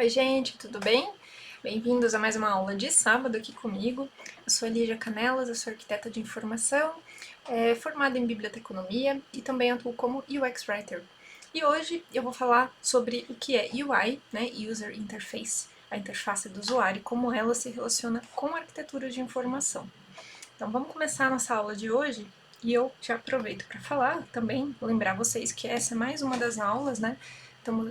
Oi gente, tudo bem? Bem-vindos a mais uma aula de sábado aqui comigo. Eu sou a Lígia Canelas, eu sou arquiteta de informação, formada em biblioteconomia e também atuo como UX Writer. E hoje eu vou falar sobre o que é UI, né, User Interface, a interface do usuário, e como ela se relaciona com a arquitetura de informação. Então vamos começar a nossa aula de hoje e eu já aproveito para falar também, lembrar vocês que essa é mais uma das aulas, né?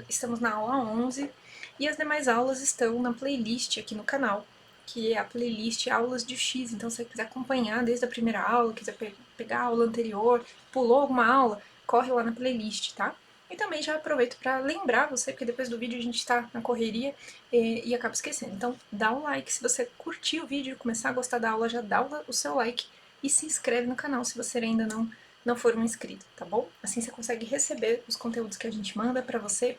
Estamos na aula 11 e as demais aulas estão na playlist aqui no canal, que é a playlist Aulas de X. Então, se você quiser acompanhar desde a primeira aula, quiser pegar a aula anterior, pulou alguma aula, corre lá na playlist, tá? E também já aproveito para lembrar você, porque depois do vídeo a gente está na correria e acaba esquecendo. Então, dá um like se você curtir o vídeo e começar a gostar da aula, já dá o seu like e se inscreve no canal se você ainda não for um inscrito, tá bom? Assim você consegue receber os conteúdos que a gente manda para você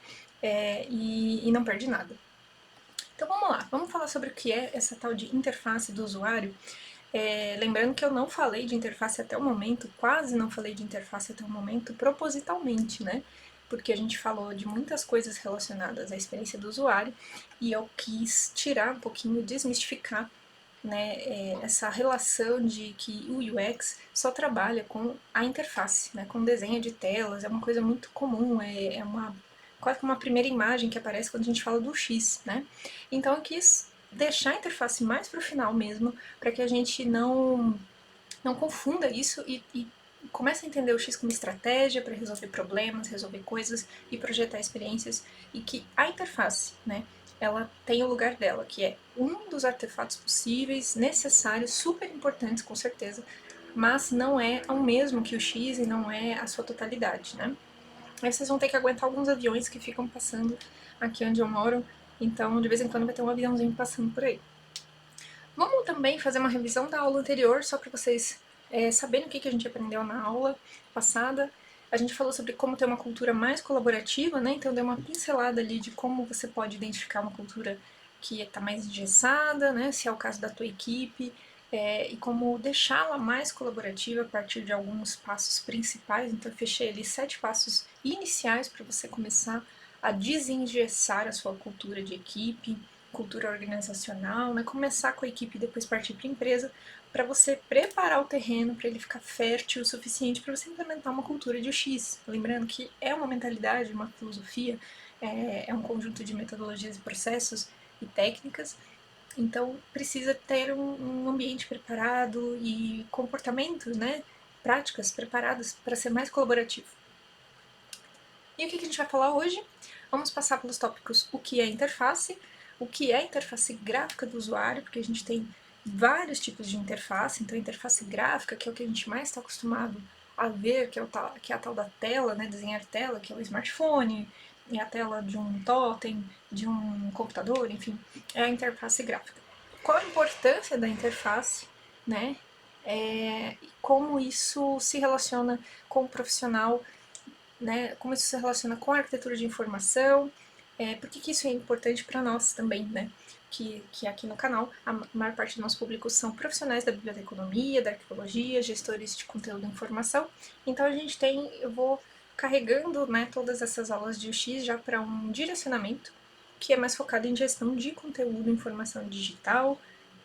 e não perde nada. Então vamos lá, vamos falar sobre o que é essa tal de interface do usuário. Lembrando que eu não falei de interface até o momento, quase não falei de interface até o momento, propositalmente, né? Porque a gente falou de muitas coisas relacionadas à experiência do usuário e eu quis tirar um pouquinho, desmistificar, né, essa relação de que o UX só trabalha com a interface, né, com desenho de telas, é uma coisa muito comum, é uma quase que uma primeira imagem que aparece quando a gente fala do X, né? Então eu quis deixar a interface mais para o final mesmo, para que a gente não confunda isso e comece a entender o X como estratégia para resolver problemas, resolver coisas e projetar experiências, e que a interface, né, ela tem o lugar dela, que é um dos artefatos possíveis, necessários, super importantes com certeza, mas não é o mesmo que o X e não é a sua totalidade, né? Aí vocês vão ter que aguentar alguns aviões que ficam passando aqui onde eu moro, então de vez em quando vai ter um aviãozinho passando por aí. Vamos também fazer uma revisão da aula anterior, só para vocês saberem o que a gente aprendeu na aula passada. A gente falou sobre como ter uma cultura mais colaborativa, né? Então deu uma pincelada ali de como você pode identificar uma cultura que está mais engessada, né? Se é o caso da tua equipe, e como deixá-la mais colaborativa a partir de alguns passos principais. Então eu fechei ali 7 passos iniciais para você começar a desengessar a sua cultura de equipe, cultura organizacional, né? Começar com a equipe e depois partir para a empresa, para você preparar o terreno para ele ficar fértil o suficiente para você implementar uma cultura de UX. Lembrando que é uma mentalidade, uma filosofia, é um conjunto de metodologias e processos e técnicas. Então precisa ter um ambiente preparado e comportamentos, né? Práticas preparadas para ser mais colaborativo. E o que a gente vai falar hoje? Vamos passar pelos tópicos: o que é interface, o que é a interface gráfica do usuário, porque a gente tem vários tipos de interface. Então a interface gráfica, que é o que a gente mais está acostumado a ver, que é a tal da tela, né, desenhar tela, que é o smartphone, e a tela de um totem, de um computador, enfim, é a interface gráfica. Qual a importância da interface, né? Como isso se relaciona com o profissional, né, como isso se relaciona com a arquitetura de informação, por que isso é importante para nós também, né? Que aqui no canal a maior parte do nosso público são profissionais da biblioteconomia, da arqueologia, gestores de conteúdo e informação. Então eu vou carregando, né, todas essas aulas de UX já para um direcionamento que é mais focado em gestão de conteúdo e informação digital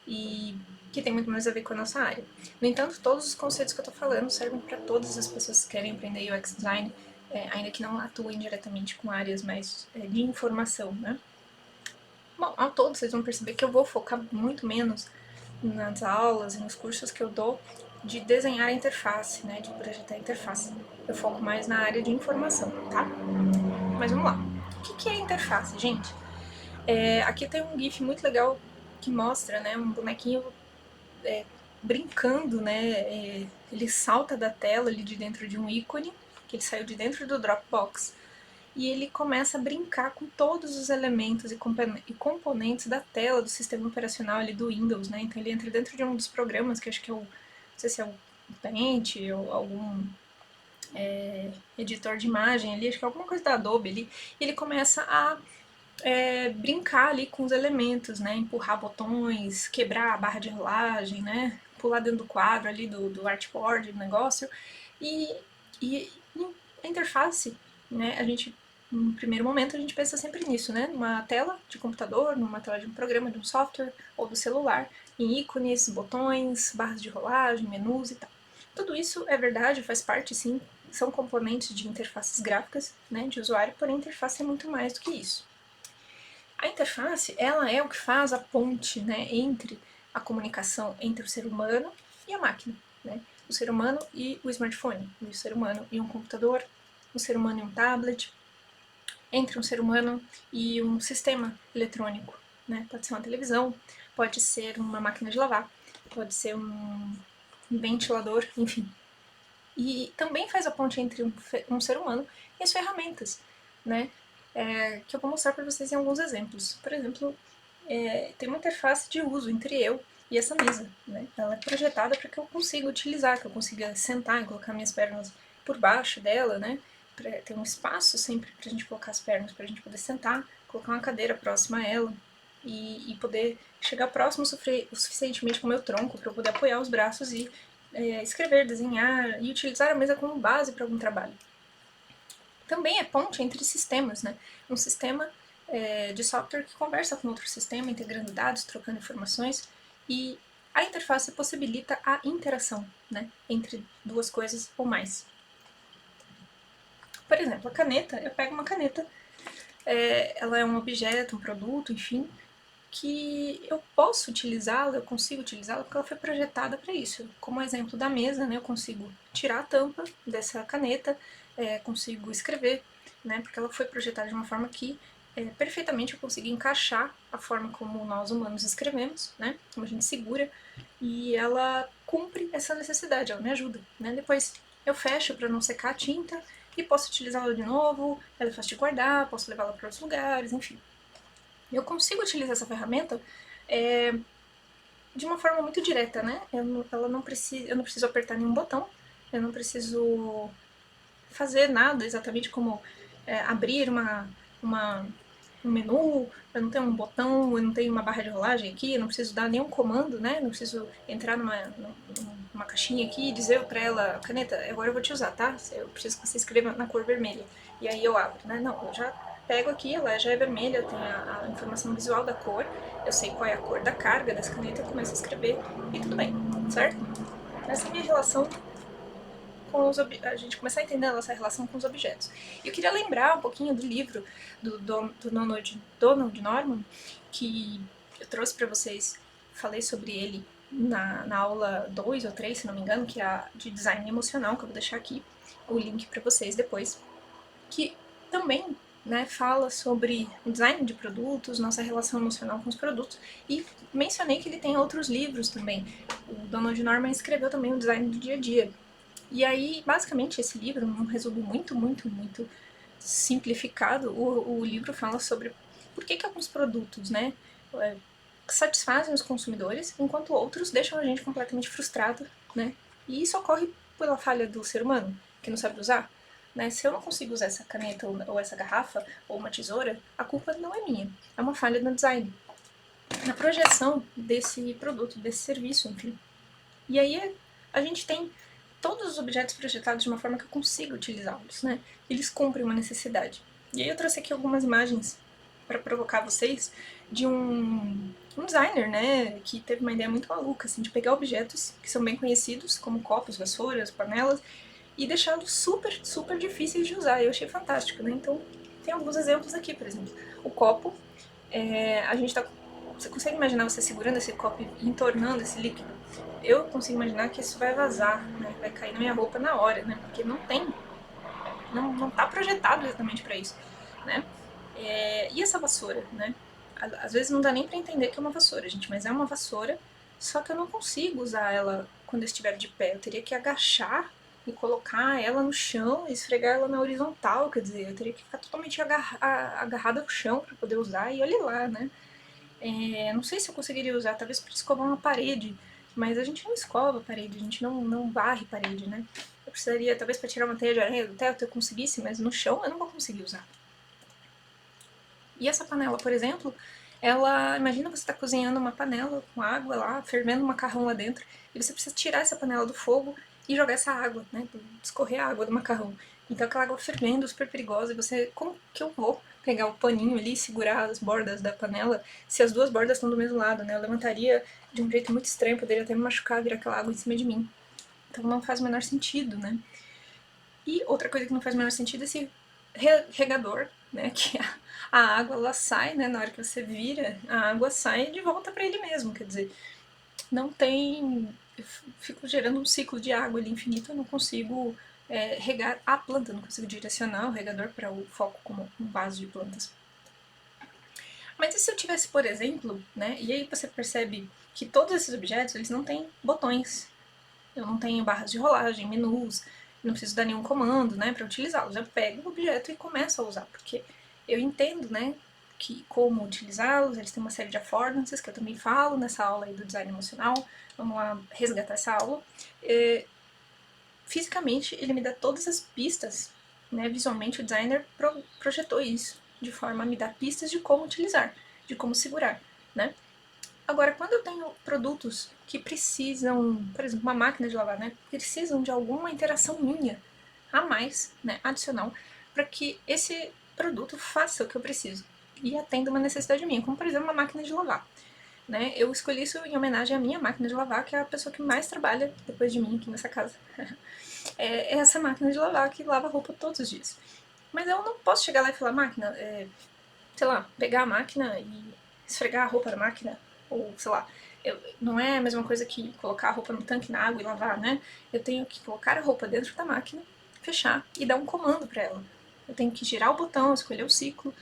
e que tem muito mais a ver com a nossa área. No entanto, todos os conceitos que eu estou falando servem para todas as pessoas que querem aprender UX Design, ainda que não atuem diretamente com áreas mais de informação, né? Bom, ao todo vocês vão perceber que eu vou focar muito menos nas aulas e nos cursos que eu dou de desenhar a interface, né, de projetar a interface. Eu foco mais na área de informação, tá? Mas vamos lá. O que é a interface, gente? Aqui tem um GIF muito legal que mostra, né, um bonequinho brincando, né? Ele salta da tela ali de dentro de um ícone, que ele saiu de dentro do Dropbox, e ele começa a brincar com todos os elementos e componentes da tela do sistema operacional ali do Windows, né? Então ele entra dentro de um dos programas, que acho que é não sei se é o Paint ou algum editor de imagem ali, acho que é alguma coisa da Adobe ali, e ele começa a brincar ali com os elementos, né? Empurrar botões, quebrar a barra de rolagem, né? Pular dentro do quadro ali do artboard do negócio. E, e a interface, né? A gente no primeiro momento a gente pensa sempre nisso, né? Numa tela de computador, numa tela de um programa, de um software ou do celular, em ícones, botões, barras de rolagem, menus e tal. Tudo isso é verdade, faz parte sim, são componentes de interfaces gráficas, né, de usuário, porém a interface é muito mais do que isso. A interface, ela é o que faz a ponte, né, entre a comunicação entre o ser humano e a máquina, né? O ser humano e o smartphone, o ser humano e um computador, o ser humano e um tablet, entre um ser humano e um sistema eletrônico, né? Pode ser uma televisão, pode ser uma máquina de lavar, pode ser um ventilador, enfim. E também faz a ponte entre um ser humano e as ferramentas, né? Que eu vou mostrar para vocês em alguns exemplos. Por exemplo, tem uma interface de uso entre eu e essa mesa, né? Ela é projetada para que eu consiga utilizar, que eu consiga sentar e colocar minhas pernas por baixo dela, né? Pra ter um espaço sempre para a gente colocar as pernas, para a gente poder sentar, colocar uma cadeira próxima a ela e poder chegar próximo o suficientemente com o meu tronco para eu poder apoiar os braços e escrever, desenhar e utilizar a mesa como base para algum trabalho. Também é ponte entre sistemas, né? Um sistema de software que conversa com outro sistema, integrando dados, trocando informações, e a interface possibilita a interação, né, entre duas coisas ou mais. Por exemplo, a caneta, eu pego uma caneta, ela é um objeto, um produto, enfim, que eu posso utilizá-la, eu consigo utilizá-la porque ela foi projetada para isso. Como exemplo da mesa, né, eu consigo tirar a tampa dessa caneta, consigo escrever, né, porque ela foi projetada de uma forma que perfeitamente eu consigo encaixar a forma como nós humanos escrevemos, né, como a gente segura, e ela cumpre essa necessidade, ela me ajuda, né. Depois eu fecho para não secar a tinta e posso utilizá-la de novo, ela é fácil de guardar, posso levá-la para outros lugares, enfim. Eu consigo utilizar essa ferramenta de uma forma muito direta, né? Eu não preciso apertar nenhum botão, eu não preciso fazer nada exatamente como abrir um menu, eu não tenho um botão, eu não tenho uma barra de rolagem aqui, eu não preciso dar nenhum comando, né? Não preciso entrar numa caixinha aqui e dizer para ela, caneta, agora eu vou te usar, tá? Eu preciso que você escreva na cor vermelha. E aí eu abro, né? Não, eu já pego aqui, ela já é vermelha, eu tenho a informação visual da cor, eu sei qual é a cor da carga dessa caneta, eu começo a escrever e tudo bem, certo? Essa é a minha relação com a gente começar a entender a nossa relação com os objetos. E eu queria lembrar um pouquinho do livro do Donald Norman, que eu trouxe para vocês, falei sobre ele na aula 2 ou 3, se não me engano, que é a de design emocional, que eu vou deixar aqui o link para vocês depois, que também, né, fala sobre o design de produtos, nossa relação emocional com os produtos, e mencionei que ele tem outros livros também. O Donald Norman escreveu também o design do dia a dia. E aí, basicamente, esse livro, num resumo muito simplificado, o livro fala sobre por que alguns produtos, né, satisfazem os consumidores, enquanto outros deixam a gente completamente frustrado, né? E isso ocorre pela falha do ser humano, que não sabe usar. Né? Se eu não consigo usar essa caneta ou essa garrafa ou uma tesoura, a culpa não é minha, é uma falha no design, na projeção desse produto, desse serviço, enfim. E aí a gente tem todos os objetos projetados de uma forma que eu consiga utilizá-los, né? Eles cumprem uma necessidade. E aí eu trouxe aqui algumas imagens para provocar vocês de um designer, né, que teve uma ideia muito maluca, assim, de pegar objetos que são bem conhecidos, como copos, vassouras, panelas, e deixá-los super difíceis de usar. Eu achei fantástico, né? Então, tem alguns exemplos aqui, por exemplo. O copo, a gente tá... Você consegue imaginar você segurando esse copo e entornando esse líquido? Eu consigo imaginar que isso vai vazar, né? Vai cair na minha roupa na hora, né? Porque não tá projetado exatamente para isso, né? E essa vassoura, né? Às vezes não dá nem para entender que é uma vassoura, gente, mas é uma vassoura, só que eu não consigo usar ela quando eu estiver de pé. Eu teria que agachar e colocar ela no chão e esfregar ela na horizontal, quer dizer, eu teria que ficar totalmente agarrada ao chão para poder usar, e olha lá, né? Não sei se eu conseguiria usar, talvez para escovar uma parede, mas a gente não escova a parede, a gente não varre parede, né? Eu precisaria, talvez para tirar uma teia de aranha do teto eu conseguisse, mas no chão eu não vou conseguir usar. E essa panela, por exemplo, ela, imagina você está cozinhando uma panela com água lá, fervendo um macarrão lá dentro, e você precisa tirar essa panela do fogo e jogar essa água, né, escorrer a água do macarrão. Então aquela água fervendo, super perigosa, e você, como que eu vou pegar o paninho ali e segurar as bordas da panela se as duas bordas estão do mesmo lado, né? Eu levantaria de um jeito muito estranho, poderia até me machucar, virar aquela água em cima de mim. Então não faz o menor sentido, né? E outra coisa que não faz o menor sentido é esse regador, né? Que a água ela sai, né? Na hora que você vira, a água sai de volta para ele mesmo. Quer dizer, não tem. Eu fico gerando um ciclo de água ali infinito, eu não consigo regar a planta, não consigo direcionar o regador para o foco como um vaso de plantas. Mas e se eu tivesse, por exemplo, né? E aí você percebe que todos esses objetos eles não têm botões. Eu não tenho barras de rolagem, menus, não preciso dar nenhum comando, né, para utilizá-los. Eu pego o objeto e começo a usar, porque eu entendo, né, que como utilizá-los, eles têm uma série de affordances que eu também falo nessa aula aí do design emocional. Vamos lá resgatar essa aula. Fisicamente, ele me dá todas as pistas, né, visualmente o designer projetou isso, de forma a me dar pistas de como utilizar, de como segurar, né. Agora, quando eu tenho produtos que precisam, por exemplo, uma máquina de lavar, né? Precisam de alguma interação minha a mais, né? Adicional, para que esse produto faça o que eu preciso e atenda uma necessidade minha, como por exemplo uma máquina de lavar. Né? Eu escolhi isso em homenagem à minha máquina de lavar, que é a pessoa que mais trabalha depois de mim aqui nessa casa. É essa máquina de lavar que lava roupa todos os dias. Mas eu não posso chegar lá e falar, máquina, sei lá, pegar a máquina e esfregar a roupa na máquina, ou sei lá, não é a mesma coisa que colocar a roupa no tanque na água e lavar, né? Eu tenho que colocar a roupa dentro da máquina, fechar e dar um comando para ela. Eu tenho que girar o botão, escolher o ciclo,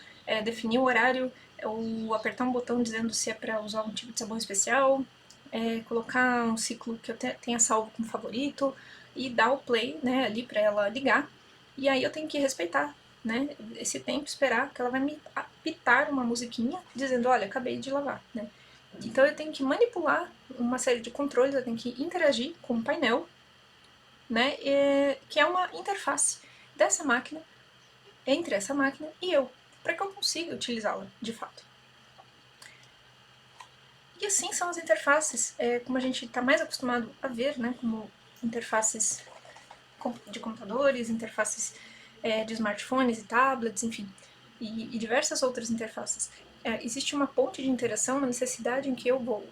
definir o horário, ou apertar um botão dizendo se é para usar um tipo de sabão especial, colocar um ciclo que eu tenha salvo como favorito e dar o play, né, ali para ela ligar. E aí eu tenho que respeitar, né, esse tempo, esperar que ela vai me apitar uma musiquinha dizendo, olha, acabei de lavar, né. Então eu tenho que manipular uma série de controles, eu tenho que interagir com o painel, né, que é uma interface dessa máquina, entre essa máquina e eu, para que eu consiga utilizá-la de fato. E assim são as interfaces, como a gente está mais acostumado a ver, né, como interfaces de computadores, interfaces de smartphones e tablets, enfim, e diversas outras interfaces. Existe uma ponte de interação, uma necessidade em que eu vou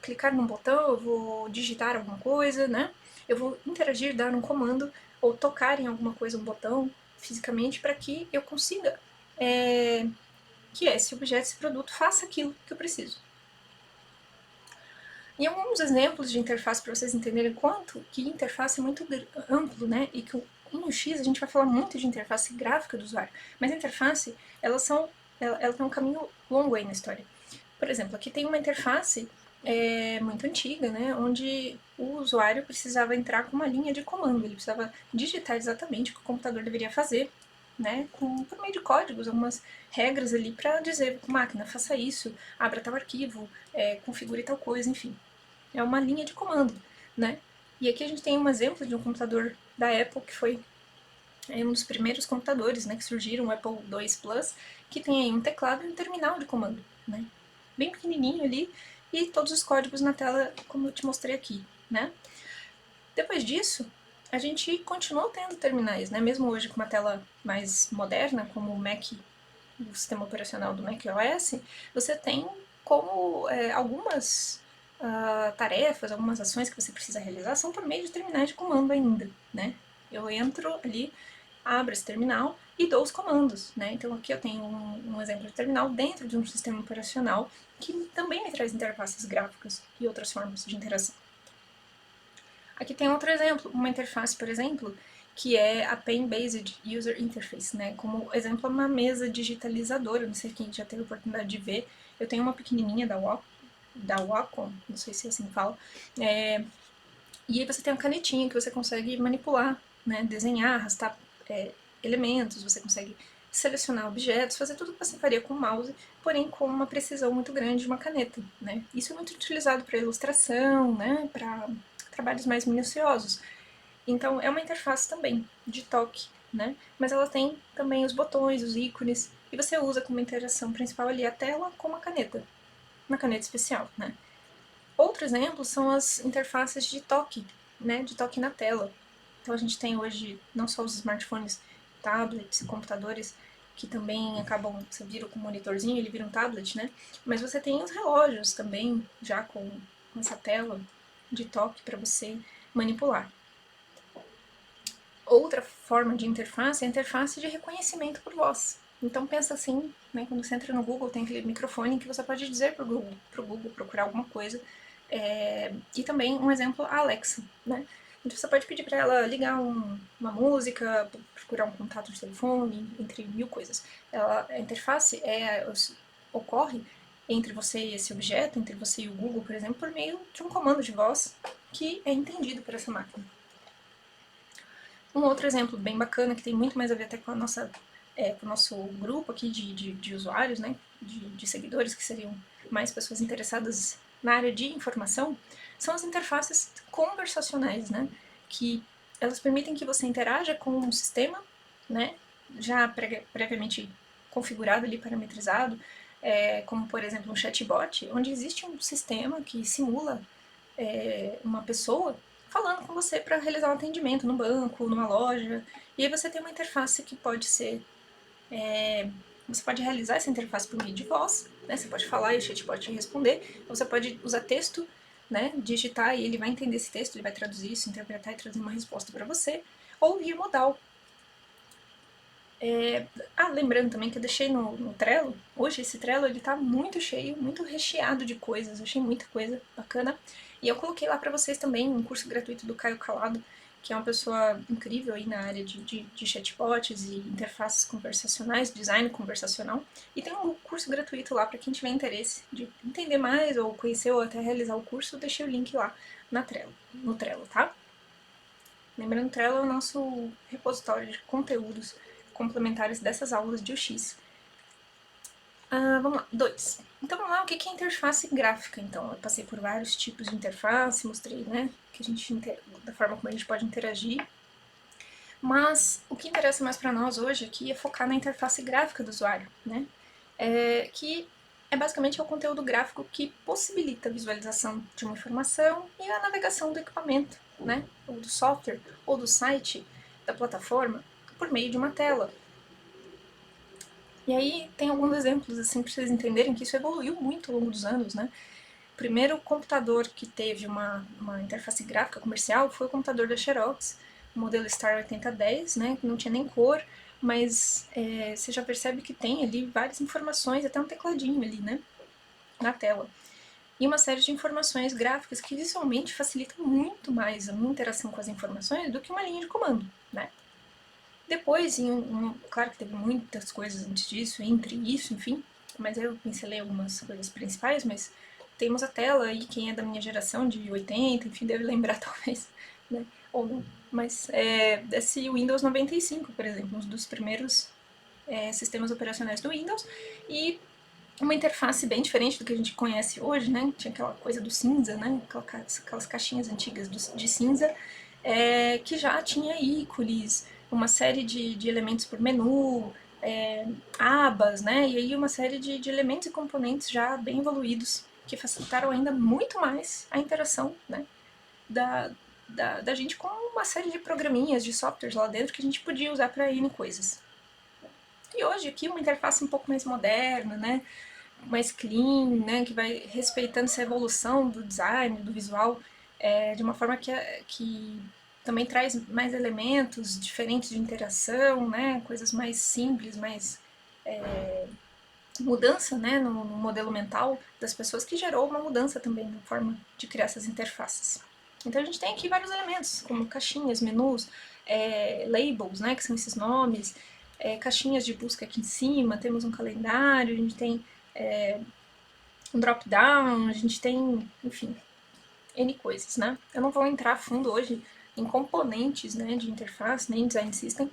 clicar num botão, eu vou digitar alguma coisa, né? Eu vou interagir, dar um comando ou tocar em alguma coisa, um botão fisicamente, para que eu consiga que esse objeto, esse produto, faça aquilo que eu preciso. E alguns exemplos de interface para vocês entenderem quanto que interface é muito amplo, né? E que no UX a gente vai falar muito de interface gráfica do usuário, mas a interface, ela tem um caminho longo aí na história. Por exemplo, aqui tem uma interface muito antiga, né? Onde o usuário precisava entrar com uma linha de comando, ele precisava digitar exatamente o que o computador deveria fazer, né? Por meio de códigos, algumas regras ali para dizer, máquina, faça isso, abra tal arquivo, configure tal coisa, enfim. É uma linha de comando, né? E aqui a gente tem um exemplo de um computador da Apple que foi um dos primeiros computadores, né, que surgiram, o Apple II Plus, que tem aí um teclado e um terminal de comando, né? Bem pequenininho ali e todos os códigos na tela, como eu te mostrei aqui, né? Depois disso, a gente continuou tendo terminais, né? Mesmo hoje com uma tela mais moderna, como o Mac, o sistema operacional do macOS, você tem como algumas tarefas, algumas ações que você precisa realizar são por meio de terminais de comando ainda, né? Eu entro ali, abro esse terminal e dou os comandos, né? Então aqui eu tenho um exemplo de terminal dentro de um sistema operacional que também me traz interfaces gráficas e outras formas de interação. Aqui tem outro exemplo, uma interface, por exemplo, que é a Paint-Based User Interface, né? Como exemplo, uma mesa digitalizadora, não sei quem já teve a oportunidade de ver. Eu tenho uma pequenininha da Wacom, não sei se assim fala. E aí você tem uma canetinha que você consegue manipular, né? Desenhar, arrastar elementos, você consegue selecionar objetos, fazer tudo o que você faria com o mouse, porém com uma precisão muito grande de uma caneta, né? Isso é muito utilizado para ilustração, né? Para trabalhos mais minuciosos. Então é uma interface também de toque, né? Mas ela tem também os botões, os ícones, e você usa como interação principal ali a tela com uma caneta especial, né? Outro exemplo são as interfaces de toque, né? De toque na tela. Então a gente tem hoje não só os smartphones tablets, computadores que também acabam, você vira com um monitorzinho, ele vira um tablet, né? Mas você tem os relógios também, já com essa tela de toque para você manipular. Outra forma de interface é a interface de reconhecimento por voz. Então pensa assim, né, quando você entra no Google tem aquele microfone que você pode dizer para o Google procurar alguma coisa. E também um exemplo, a Alexa, né? Então você pode pedir para ela ligar uma música, procurar um contato de telefone, entre mil coisas. A interface ocorre entre você e esse objeto, entre você e o Google, por exemplo, por meio de um comando de voz que é entendido por essa máquina. Um outro exemplo bem bacana, que tem muito mais a ver até com com o nosso grupo aqui de usuários, né, de seguidores, que seriam mais pessoas interessadas na área de informação, são as interfaces conversacionais, né, que elas permitem que você interaja com um sistema, né, já previamente configurado ali, parametrizado, como por exemplo um chatbot, onde existe um sistema que simula uma pessoa falando com você para realizar um atendimento no banco, numa loja. E aí você tem uma interface que pode ser. Você pode realizar essa interface por meio de voz, né? Você pode falar e o chatbot vai responder. Ou você pode usar texto, né? Digitar e ele vai entender esse texto, ele vai traduzir isso, interpretar e trazer uma resposta para você. Ou via modal. Lembrando também que eu deixei no Trello, hoje esse Trello ele tá muito cheio, muito recheado de coisas, eu achei muita coisa bacana. E eu coloquei lá para vocês também um curso gratuito do Caio Calado, que é uma pessoa incrível aí na área de chatbots e interfaces conversacionais, design conversacional. E tem um curso gratuito lá para quem tiver interesse de entender mais ou conhecer ou até realizar o curso, eu deixei o link lá no Trello, tá? Lembrando, o Trello é o nosso repositório de conteúdos complementares dessas aulas de UX. Vamos lá, 2. Então vamos lá, o que é interface gráfica? Então, eu passei por vários tipos de interface, mostrei, né, da forma como a gente pode interagir. Mas o que interessa mais para nós hoje aqui é focar na interface gráfica do usuário, né? Que é basicamente o conteúdo gráfico que possibilita a visualização de uma informação e a navegação do equipamento, né? Ou do software, ou do site, da plataforma, por meio de uma tela. E aí tem alguns exemplos assim para vocês entenderem que isso evoluiu muito ao longo dos anos, né? O primeiro computador que teve uma interface gráfica comercial foi o computador da Xerox, o modelo Star 8010, né? Que não tinha nem cor, mas você já percebe que tem ali várias informações, até um tecladinho ali, né? Na tela. E uma série de informações gráficas que visualmente facilitam muito mais a minha interação com as informações do que uma linha de comando, né? Depois, claro que teve muitas coisas antes disso, entre isso, enfim, mas eu pincelei algumas coisas principais, mas temos a tela e quem é da minha geração de 80, enfim, deve lembrar talvez, né? Ou não. Mas desse Windows 95, por exemplo, um dos primeiros sistemas operacionais do Windows, e uma interface bem diferente do que a gente conhece hoje, né? Tinha aquela coisa do cinza, né? Aquelas caixinhas antigas de cinza, que já tinha ícones, uma série de elementos por menu, abas, né? E aí uma série de elementos e componentes já bem evoluídos que facilitaram ainda muito mais a interação, né? Da gente com uma série de programinhas, de softwares lá dentro que a gente podia usar para N coisas. E hoje aqui uma interface um pouco mais moderna, né? Mais clean, né, que vai respeitando essa evolução do design, do visual, de uma forma que também traz mais elementos diferentes de interação, né, coisas mais simples, mais mudança, né, no modelo mental das pessoas, que gerou uma mudança também na forma de criar essas interfaces. Então a gente tem aqui vários elementos, como caixinhas, menus, labels, né, que são esses nomes, caixinhas de busca aqui em cima, temos um calendário, a gente tem um drop-down, a gente tem, enfim, N coisas, né? Eu não vou entrar a fundo hoje em componentes, né, de interface, nem design system.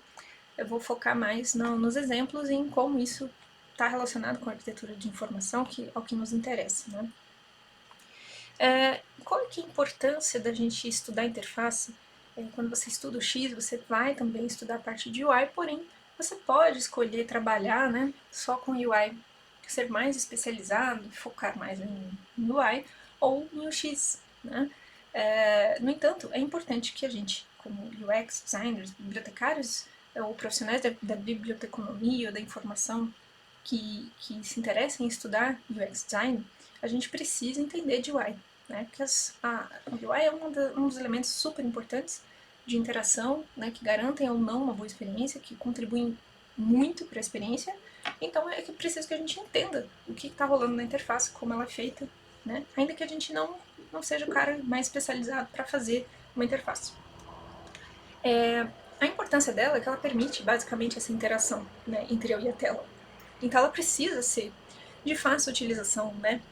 Eu vou focar mais nos exemplos e em como isso está relacionado com a arquitetura de informação, que é o que nos interessa, né? Qual é, que é a importância da gente estudar interface? Quando você estuda o X, você vai também estudar a parte de UI, porém, você pode escolher trabalhar, né, só com UI, ser mais especializado, focar mais em UI ou em UX, né? No entanto, é importante que a gente, como UX designers, bibliotecários, ou profissionais da biblioteconomia ou da informação que se interessam em estudar UX Design, a gente precisa entender de UI, né? Porque o UI é um dos elementos super importantes de interação, né, que garantem ou não uma boa experiência, que contribuem muito para a experiência. Então é que preciso que a gente entenda o que está rolando na interface, como ela é feita, né? Ainda que a gente não seja o cara mais especializado para fazer uma interface. A importância dela é que ela permite basicamente essa interação, né, entre eu e a tela. Então ela precisa ser de fácil utilização, né?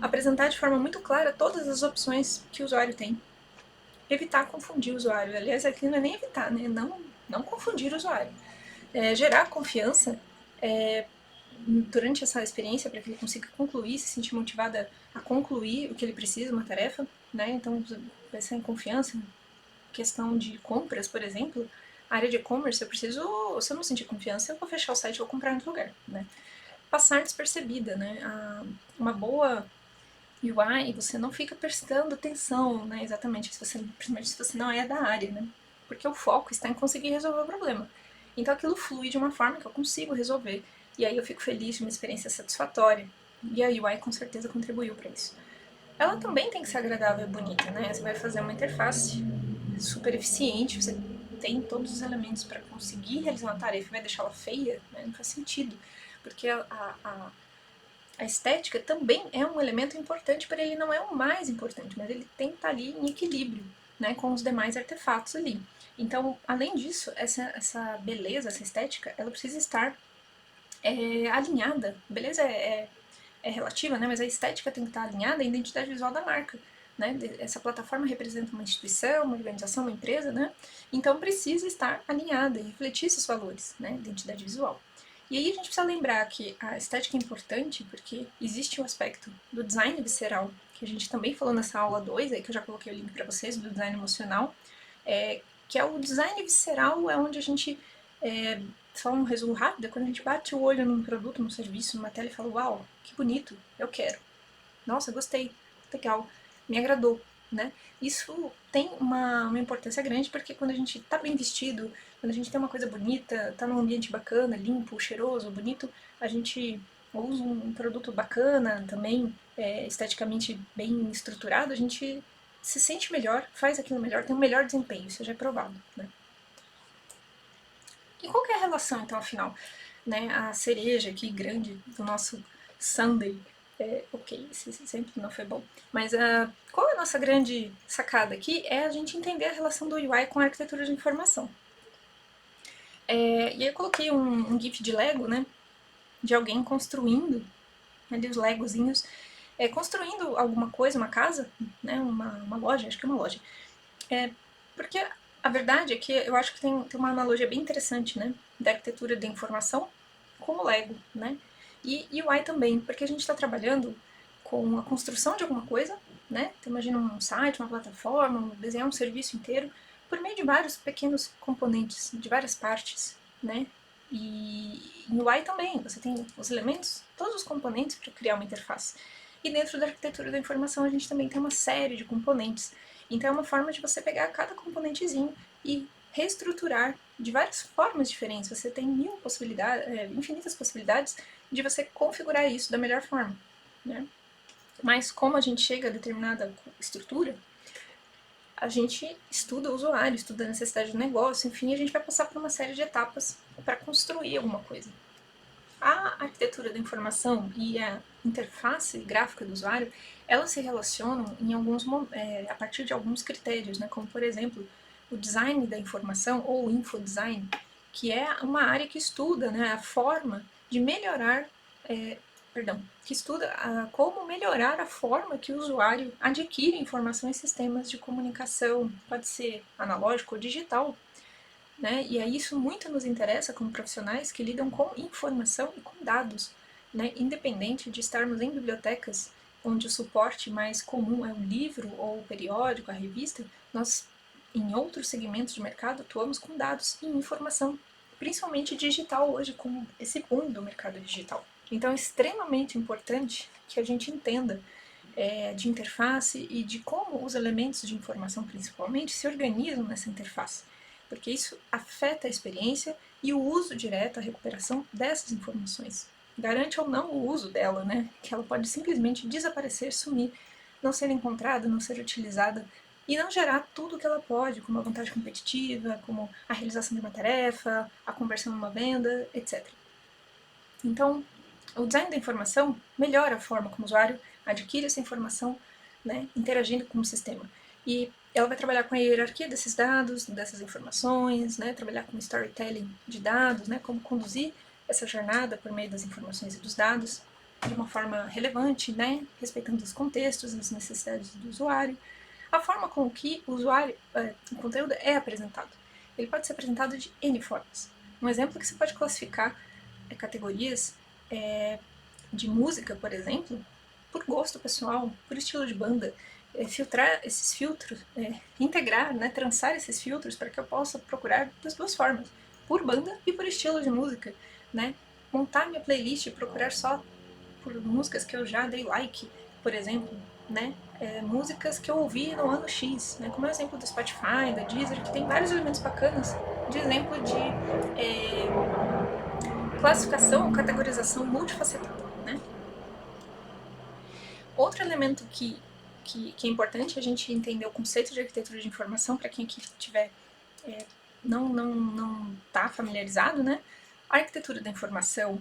Apresentar de forma muito clara todas as opções que o usuário tem. Evitar confundir o usuário. Aliás, aqui não é nem evitar, né? Não confundir o usuário. Gerar confiança durante essa experiência para que ele consiga concluir, se sentir motivada a concluir o que ele precisa, uma tarefa, né? Então, vai ser em confiança. Questão de compras, por exemplo, a área de e-commerce, se eu não sentir confiança, eu vou fechar o site e vou comprar em outro lugar, né? Passar despercebida, né? Uma boa UI, você não fica prestando atenção, né? Exatamente, principalmente se você não é da área, né? Porque o foco está em conseguir resolver o problema. Então aquilo flui de uma forma que eu consigo resolver. E aí eu fico feliz de uma experiência satisfatória. E a UI com certeza contribuiu para isso. Ela também tem que ser agradável e bonita, né? Você vai fazer uma interface super eficiente, você tem todos os elementos para conseguir realizar uma tarefa e vai deixá-la feia, né? Não faz sentido. Porque a estética também é um elemento importante, para ele não é o mais importante, mas ele tem que estar ali em equilíbrio, né, com os demais artefatos ali. Então, além disso, essa beleza, essa estética, ela precisa estar alinhada. Beleza é relativa, né, mas a estética tem que estar alinhada à identidade visual da marca. Né? Essa plataforma representa uma instituição, uma organização, uma empresa, né? Então precisa estar alinhada e refletir esses valores, né? Identidade visual. E aí a gente precisa lembrar que a estética é importante porque existe o aspecto do design visceral, que a gente também falou nessa aula 2, aí que eu já coloquei o link para vocês, do design emocional, que é o design visceral, é onde a gente, só um resumo rápido, é quando a gente bate o olho num produto, num serviço, numa tela e fala, uau, que bonito, eu quero. Nossa, gostei, legal, me agradou, né? Isso tem uma importância grande porque quando a gente tá bem vestido, quando a gente tem uma coisa bonita, tá num ambiente bacana, limpo, cheiroso, bonito, a gente usa um produto bacana também, esteticamente bem estruturado, a gente se sente melhor, faz aquilo melhor, tem um melhor desempenho, isso já é provado, né? E qual que é a relação, então, afinal? Né, a cereja aqui grande do nosso Sunday. Ok, esse sempre não foi bom. Mas qual é a nossa grande sacada aqui? É a gente entender a relação do UI com a arquitetura de informação. E aí eu coloquei um GIF de Lego, né? De alguém construindo ali os Legozinhos, construindo alguma coisa, uma casa, né? Uma loja, acho que é uma loja. Porque a verdade é que eu acho que tem uma analogia bem interessante, né? Da arquitetura da informação com o Lego, né? E o UI também, porque a gente está trabalhando com a construção de alguma coisa, né? Então, imagina um site, uma plataforma, desenhar um serviço inteiro por meio de vários pequenos componentes, de várias partes, né? E no UI também, você tem os elementos, todos os componentes para criar uma interface. E dentro da arquitetura da informação a gente também tem uma série de componentes. Então é uma forma de você pegar cada componentezinho e reestruturar de várias formas diferentes. Você tem infinitas possibilidades de você configurar isso da melhor forma, né? Mas como a gente chega a determinada estrutura, a gente estuda o usuário, estuda a necessidade do negócio, enfim, a gente vai passar por uma série de etapas para construir alguma coisa. A arquitetura da informação e a interface gráfica do usuário, elas se relacionam a partir de alguns critérios, né? Como, por exemplo, o design da informação ou infodesign, que é uma área que estuda, né, a forma de melhorar, que estuda como melhorar a forma que o usuário adquire informação em sistemas de comunicação, pode ser analógico ou digital, né? E aí isso muito nos interessa como profissionais que lidam com informação e com dados, né? Independente de estarmos em bibliotecas onde o suporte mais comum é o livro ou o periódico, a revista, nós em outros segmentos de mercado atuamos com dados e informação, principalmente digital hoje com esse boom do mercado digital. Então é extremamente importante que a gente entenda de interface e de como os elementos de informação principalmente se organizam nessa interface, porque isso afeta a experiência e o uso direto, a recuperação dessas informações. Garante ou não o uso dela, né? Que ela pode simplesmente desaparecer, sumir, não ser encontrada, não ser utilizada e não gerar tudo o que ela pode, como a vantagem competitiva, como a realização de uma tarefa, a conversão numa venda, etc. Então, o design da informação melhora a forma como o usuário adquire essa informação, né, interagindo com o sistema. E ela vai trabalhar com a hierarquia desses dados, dessas informações, né, trabalhar com storytelling de dados, né, como conduzir essa jornada por meio das informações e dos dados de uma forma relevante, né, respeitando os contextos, as necessidades do usuário, a forma com que o conteúdo é apresentado. Ele pode ser apresentado de N formas. Um exemplo que você pode classificar categorias de música, por exemplo, por gosto pessoal, por estilo de banda, filtrar esses filtros, integrar, né, trançar esses filtros para que eu possa procurar das duas formas, por banda e por estilo de música, né? Montar minha playlist e procurar só por músicas que eu já dei like, por exemplo, né? Músicas que eu ouvi no ano X, né? Como é o exemplo do Spotify, da Deezer, que tem vários elementos bacanas de exemplo de classificação ou categorização multifacetada, né? Outro elemento que é importante a gente entender o conceito de arquitetura de informação, para quem aqui tiver não está familiarizado, né? A arquitetura da informação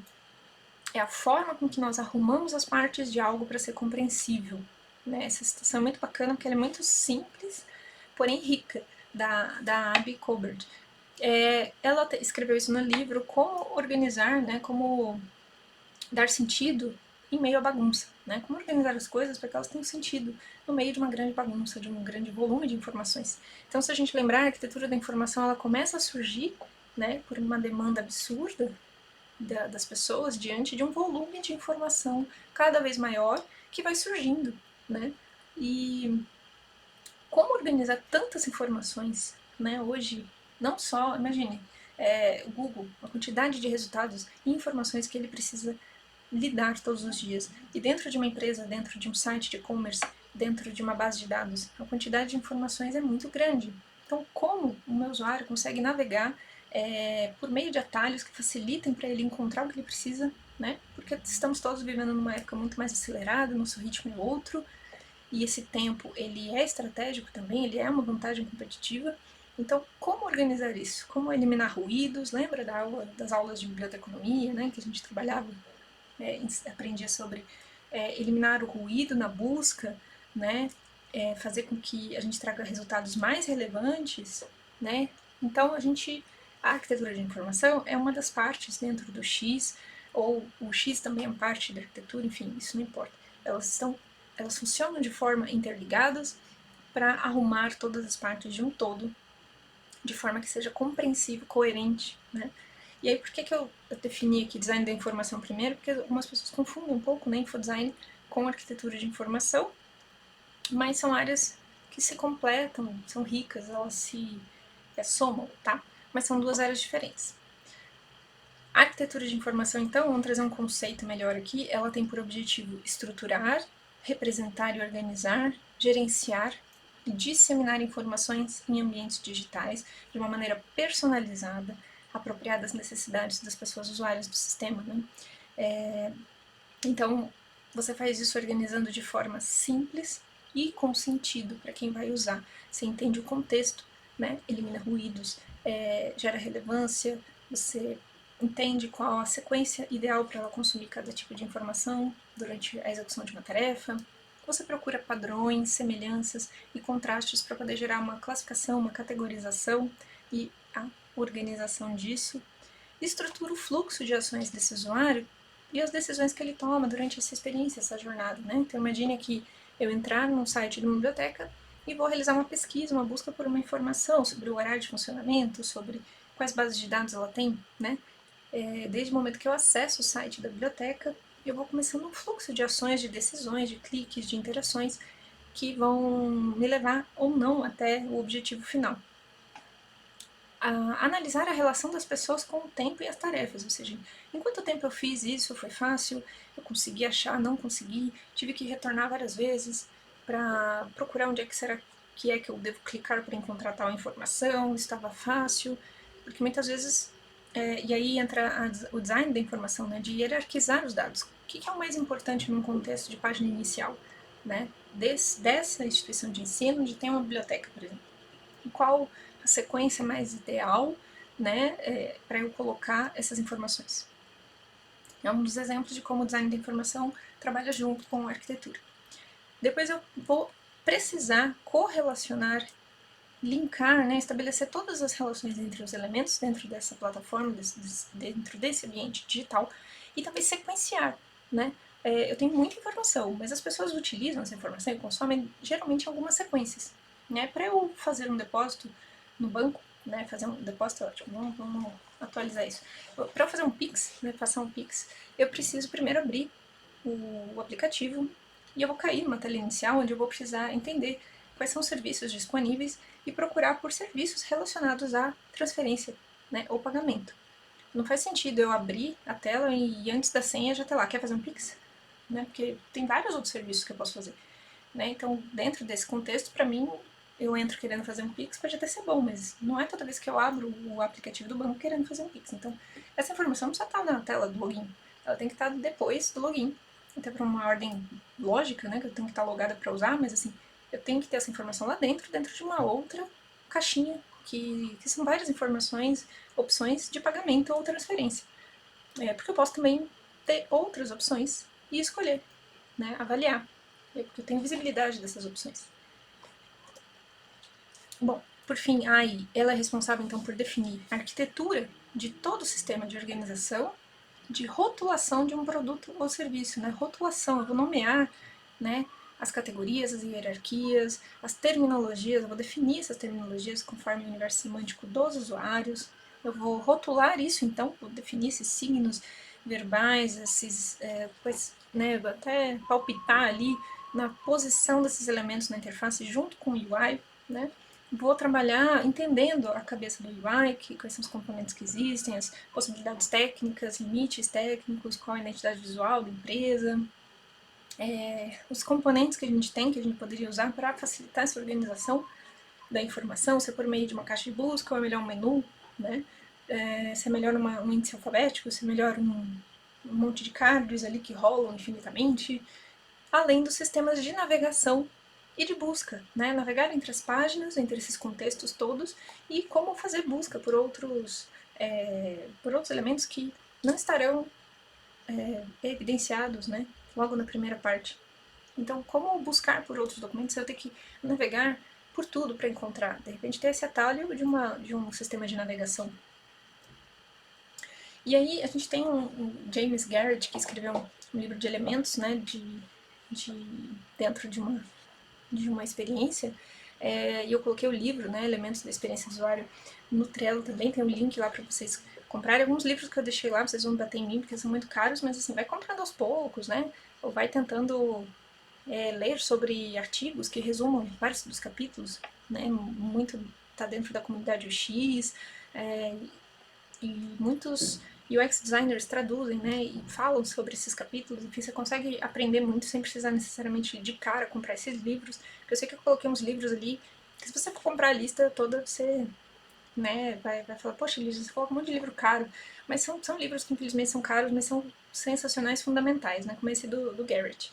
é a forma com que nós arrumamos as partes de algo para ser compreensível. Né? Essa citação é muito bacana porque ela é muito simples, porém rica, da Abby Colbert. Ela escreveu isso no livro Como Organizar, né? Como dar sentido em meio à bagunça, né? Como organizar as coisas para que elas tenham sentido no meio de uma grande bagunça, de um grande volume de informações. Então, se a gente lembrar, a arquitetura da informação ela começa a surgir, né, por uma demanda absurda das pessoas diante de um volume de informação cada vez maior que vai surgindo, né? E como organizar tantas informações, né? Hoje, não só, imagine, o Google, a quantidade de resultados e informações que ele precisa lidar todos os dias. E dentro de uma empresa, dentro de um site de e-commerce, dentro de uma base de dados, a quantidade de informações é muito grande. Então, como o meu usuário consegue navegar por meio de atalhos que facilitem para ele encontrar o que ele precisa, né? Porque estamos todos vivendo numa época muito mais acelerada, nosso ritmo é outro, e esse tempo ele é estratégico também, ele é uma vantagem competitiva. Então, como organizar isso? Como eliminar ruídos? Lembra das aulas de biblioteconomia, né, que a gente trabalhava, aprendia sobre eliminar o ruído na busca, né, fazer com que a gente traga resultados mais relevantes, né? Então, a arquitetura de informação é uma das partes dentro do X, ou o X também é parte da arquitetura, enfim, isso não importa. Elas funcionam de forma interligadas para arrumar todas as partes de um todo, de forma que seja compreensível, coerente, né? E aí, por que eu defini aqui design da informação primeiro? Porque algumas pessoas confundem um pouco, né, infodesign com arquitetura de informação, mas são áreas que se completam, são ricas, elas se somam, tá? Mas são duas áreas diferentes. A arquitetura de informação, então, vamos trazer um conceito melhor aqui, ela tem por objetivo estruturar, representar e organizar, gerenciar e disseminar informações em ambientes digitais de uma maneira personalizada, apropriada às necessidades das pessoas usuárias do sistema, né? Então, você faz isso organizando de forma simples e com sentido para quem vai usar. Você entende o contexto, né? Elimina ruídos, gera relevância, você entende qual a sequência ideal para ela consumir cada tipo de informação durante a execução de uma tarefa. Você procura padrões, semelhanças e contrastes para poder gerar uma classificação, uma categorização e a organização disso. Estrutura o fluxo de ações desse usuário e as decisões que ele toma durante essa experiência, essa jornada, né? Então imagine que eu entrar num site de uma biblioteca e vou realizar uma pesquisa, uma busca por uma informação sobre o horário de funcionamento, sobre quais bases de dados ela tem, né? Desde o momento que eu acesso o site da biblioteca, eu vou começando um fluxo de ações, de decisões, de cliques, de interações que vão me levar ou não até o objetivo final. Analisar a relação das pessoas com o tempo e as tarefas, ou seja, em quanto tempo eu fiz isso, foi fácil, eu consegui achar, não consegui, tive que retornar várias vezes para procurar onde é que eu devo clicar para encontrar tal informação, estava fácil, porque muitas vezes E aí entra o design da informação, né, de hierarquizar os dados. O que é o mais importante num contexto de página inicial, né, dessa instituição de ensino, de ter uma biblioteca, por exemplo? E qual a sequência mais ideal, né, para eu colocar essas informações? É um dos exemplos de como o design da informação trabalha junto com a arquitetura. Depois eu vou precisar correlacionar, linkar, né, estabelecer todas as relações entre os elementos dentro dessa plataforma, dentro desse ambiente digital, e também sequenciar, né? Eu tenho muita informação, mas as pessoas utilizam essa informação e consomem geralmente algumas sequências, né? Para eu fazer um depósito no banco, né? Fazer um depósito é ótimo, vamos atualizar isso. Para eu fazer um Pix, né, passar um Pix, eu preciso primeiro abrir o aplicativo e eu vou cair numa tela inicial onde eu vou precisar entender quais são os serviços disponíveis e procurar por serviços relacionados à transferência, né, ou pagamento. Não faz sentido eu abrir a tela e antes da senha já ter lá, quer fazer um Pix? Né, porque tem vários outros serviços que eu posso fazer. Né? Então, dentro desse contexto, para mim, eu entro querendo fazer um Pix, pode até ser bom, mas não é toda vez que eu abro o aplicativo do banco querendo fazer um Pix. Então, essa informação não precisa estar na tela do login, ela tem que estar depois do login. Até para uma ordem lógica, né, que eu tenho que estar logada para usar, mas assim, eu tenho que ter essa informação lá dentro de uma outra caixinha, que são várias informações, opções de pagamento ou transferência. Porque eu posso também ter outras opções e escolher, né, avaliar, porque eu tenho visibilidade dessas opções. Bom, por fim, a AI, ela é responsável então por definir a arquitetura de todo o sistema de organização, de rotulação de um produto ou serviço, né? Rotulação, eu vou nomear, né, as categorias, as hierarquias, as terminologias, eu vou definir essas terminologias conforme o universo semântico dos usuários, eu vou rotular isso, então, vou definir esses signos verbais, esses, né, vou até palpitar ali na posição desses elementos na interface junto com o UI, né? Vou trabalhar entendendo a cabeça do UI, quais são os componentes que existem, as possibilidades técnicas, limites técnicos, qual a identidade visual da empresa, os componentes que a gente tem, que a gente poderia usar para facilitar essa organização da informação, se é por meio de uma caixa de busca ou é melhor um menu, né? Se é melhor um índice alfabético, se é melhor um monte de cards ali que rolam infinitamente, além dos sistemas de navegação e de busca, né? Navegar entre as páginas, entre esses contextos todos, e como fazer busca por outros elementos que não estarão evidenciados, né? Logo na primeira parte. Então, como buscar por outros documentos, eu tenho que navegar por tudo para encontrar. De repente, ter esse atalho de um sistema de navegação. E aí, a gente tem um James Garrett, que escreveu um livro de elementos, né, dentro de uma experiência, e eu coloquei o livro, né, Elementos da Experiência do Usuário, no Trello também, tem um link lá para vocês comprarem. Alguns livros que eu deixei lá, vocês vão bater em mim, porque são muito caros, mas assim, vai comprando aos poucos, né, ou vai tentando ler sobre artigos que resumam vários dos capítulos, né, muito está dentro da comunidade UX, e muitos UX designers traduzem, né, e falam sobre esses capítulos, enfim, você consegue aprender muito sem precisar necessariamente de cara comprar esses livros, porque eu sei que eu coloquei uns livros ali, que se você for comprar a lista toda, você, né, vai falar, poxa, Lígia, você coloca um monte de livro caro, mas são livros que infelizmente são caros, mas são sensacionais, fundamentais, né, como esse do Garrett.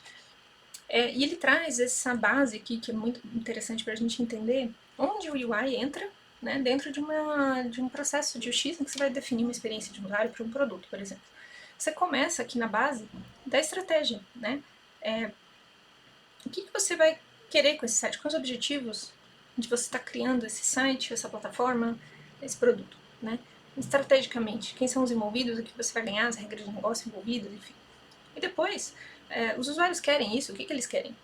E ele traz essa base aqui, que é muito interessante para a gente entender onde o UI entra, né, dentro de um processo de UX em que você vai definir uma experiência de usuário para um produto, por exemplo. Você começa aqui na base da estratégia, né? O que você vai querer com esse site? Quais os objetivos de você estar criando esse site, essa plataforma, esse produto, né? Estrategicamente, quem são os envolvidos, o que você vai ganhar, as regras de negócio envolvidas, enfim. E depois, os usuários querem isso, o que eles querem?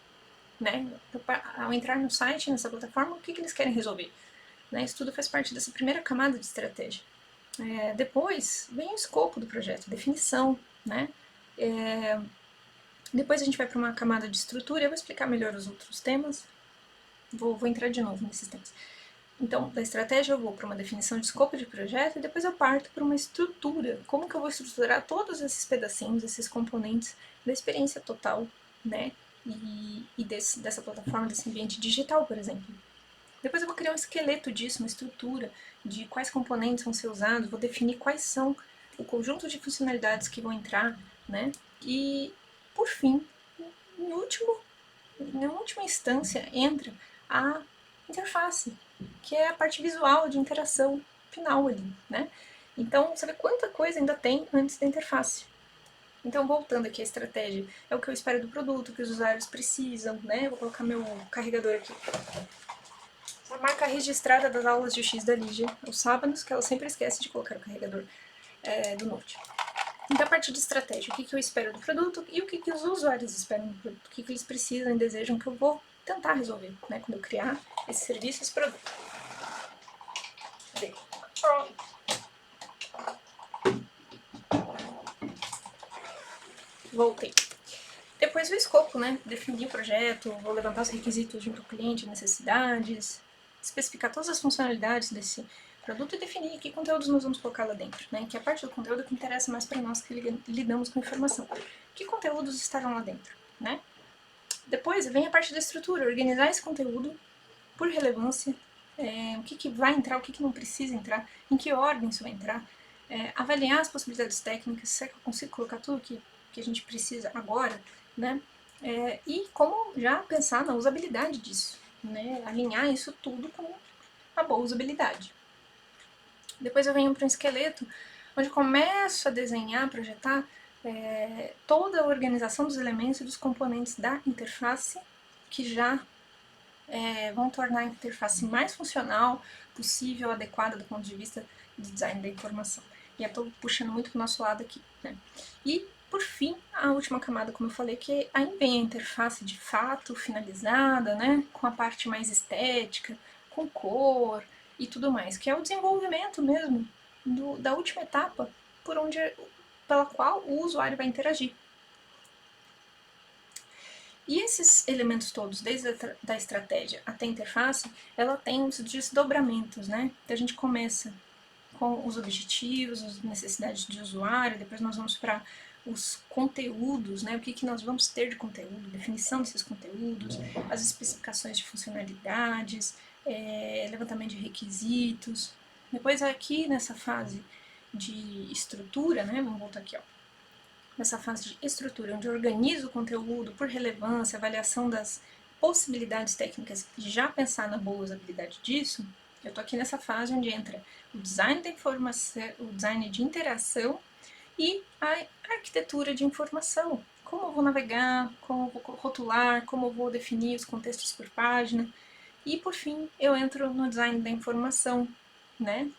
Né? Ao entrar no site, nessa plataforma, o que eles querem resolver? Né? Isso tudo faz parte dessa primeira camada de estratégia. Depois vem o escopo do projeto, definição, né? Depois a gente vai para uma camada de estrutura, eu vou explicar melhor os outros temas, vou entrar de novo nesses temas. Então, da estratégia eu vou para uma definição de escopo de projeto e depois eu parto para uma estrutura. Como que eu vou estruturar todos esses pedacinhos, esses componentes da experiência total, né? E dessa plataforma, desse ambiente digital, por exemplo. Depois eu vou criar um esqueleto disso, uma estrutura de quais componentes vão ser usados, vou definir quais são o conjunto de funcionalidades que vão entrar, né? E, por fim, na última instância, entra a interface, que é a parte visual de interação final ali, né? Então, você vê quanta coisa ainda tem antes da interface. Então, voltando aqui à estratégia, é o que eu espero do produto, que os usuários precisam, né? Vou colocar meu carregador aqui. A marca registrada das aulas de UX da Lígia, os sábados, que ela sempre esquece de colocar o carregador do Note. Então, a parte de estratégia, o que eu espero do produto e o que os usuários esperam do produto, o que eles precisam e desejam que eu vou tentar resolver, né? Quando eu criar esse serviço, esse produto. Voltei. Depois o escopo, né? Definir o projeto, vou levantar os requisitos junto ao cliente, necessidades, especificar todas as funcionalidades desse produto e definir que conteúdos nós vamos colocar lá dentro, né? Que é a parte do conteúdo que interessa mais para nós que lidamos com informação. Que conteúdos estarão lá dentro, né? Depois vem a parte da estrutura, organizar esse conteúdo por relevância, o que vai entrar, o que não precisa entrar, em que ordem isso vai entrar, avaliar as possibilidades técnicas, se é que eu consigo colocar tudo que a gente precisa agora, né? E como já pensar na usabilidade disso, né? Alinhar isso tudo com a boa usabilidade. Depois eu venho para um esqueleto, onde eu começo a desenhar, projetar toda a organização dos elementos e dos componentes da interface que já vão tornar a interface mais funcional, possível, adequada do ponto de vista de design da informação. E eu estou puxando muito para o nosso lado aqui, né? E, por fim, a última camada, como eu falei, que aí vem a interface de fato finalizada, né? Com a parte mais estética, com cor e tudo mais, que é o desenvolvimento mesmo da última etapa pela qual o usuário vai interagir. E esses elementos todos, desde a estratégia até a interface, ela tem os desdobramentos, né? Então a gente começa com os objetivos, as necessidades de usuário, depois nós vamos para os conteúdos, né? O que nós vamos ter de conteúdo, definição desses conteúdos, as especificações de funcionalidades, levantamento de requisitos. Depois aqui nessa fase de estrutura, né? Vamos voltar aqui, ó. Nessa fase de estrutura, onde eu organizo o conteúdo por relevância, avaliação das possibilidades técnicas e já pensar na boa usabilidade disso, eu estou aqui nessa fase onde entra o design da informação, o design de interação e a arquitetura de informação. Como eu vou navegar, como eu vou rotular, como eu vou definir os contextos por página. E, por fim, eu entro no design da informação, né?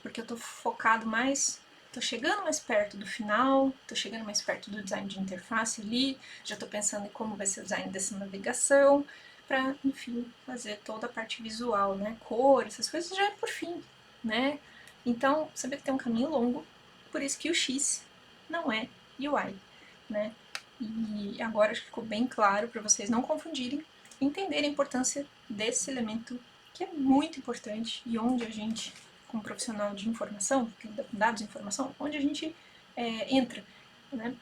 Porque eu estou focado mais, estou chegando mais perto do final, estou chegando mais perto do design de interface ali, já estou pensando em como vai ser o design dessa navegação, para, enfim, fazer toda a parte visual, né? Cor, essas coisas já é por fim, né? Então, você vê que tem um caminho longo, por isso que o X não é UI, né? E agora ficou bem claro para vocês não confundirem, entenderem a importância desse elemento que é muito importante e onde a gente, como profissional de informação, dados de informação, onde a gente entra, né?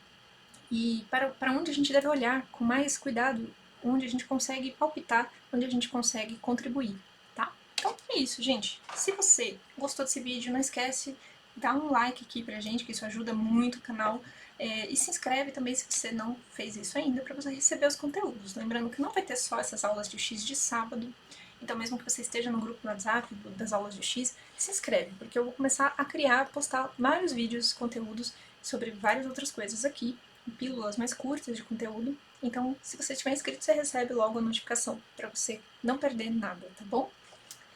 E para onde a gente deve olhar com mais cuidado, onde a gente consegue palpitar, onde a gente consegue contribuir, tá? Então é isso, gente. Se você gostou desse vídeo, não esquece, dá um like aqui pra gente, que isso ajuda muito o canal. E se inscreve também se você não fez isso ainda, para você receber os conteúdos. Lembrando que não vai ter só essas aulas de UX de sábado, então mesmo que você esteja no grupo no WhatsApp das aulas de UX, se inscreve, porque eu vou começar a criar, postar vários vídeos, conteúdos sobre várias outras coisas aqui, pílulas mais curtas de conteúdo. Então, se você estiver inscrito, você recebe logo a notificação, para você não perder nada, tá bom?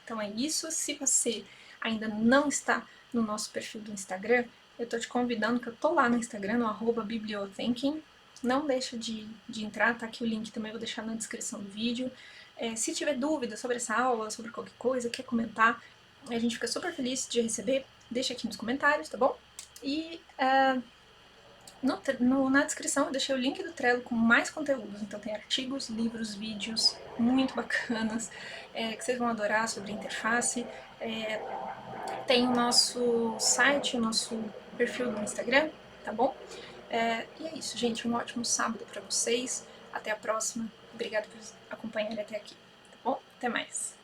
Então é isso. Se você ainda não está no nosso perfil do Instagram, eu tô te convidando, que eu tô lá no Instagram, no @bibliothinking. Não deixa de entrar, tá aqui o link também, vou deixar na descrição do vídeo. Se tiver dúvida sobre essa aula, sobre qualquer coisa, quer comentar, a gente fica super feliz de receber. Deixa aqui nos comentários, tá bom? E na descrição eu deixei o link do Trello com mais conteúdos, então tem artigos, livros, vídeos muito bacanas, que vocês vão adorar sobre interface. Tem o nosso site, o nosso perfil no Instagram, tá bom? E é isso, gente, um ótimo sábado para vocês, até a próxima, obrigada por acompanharem até aqui, tá bom? Até mais!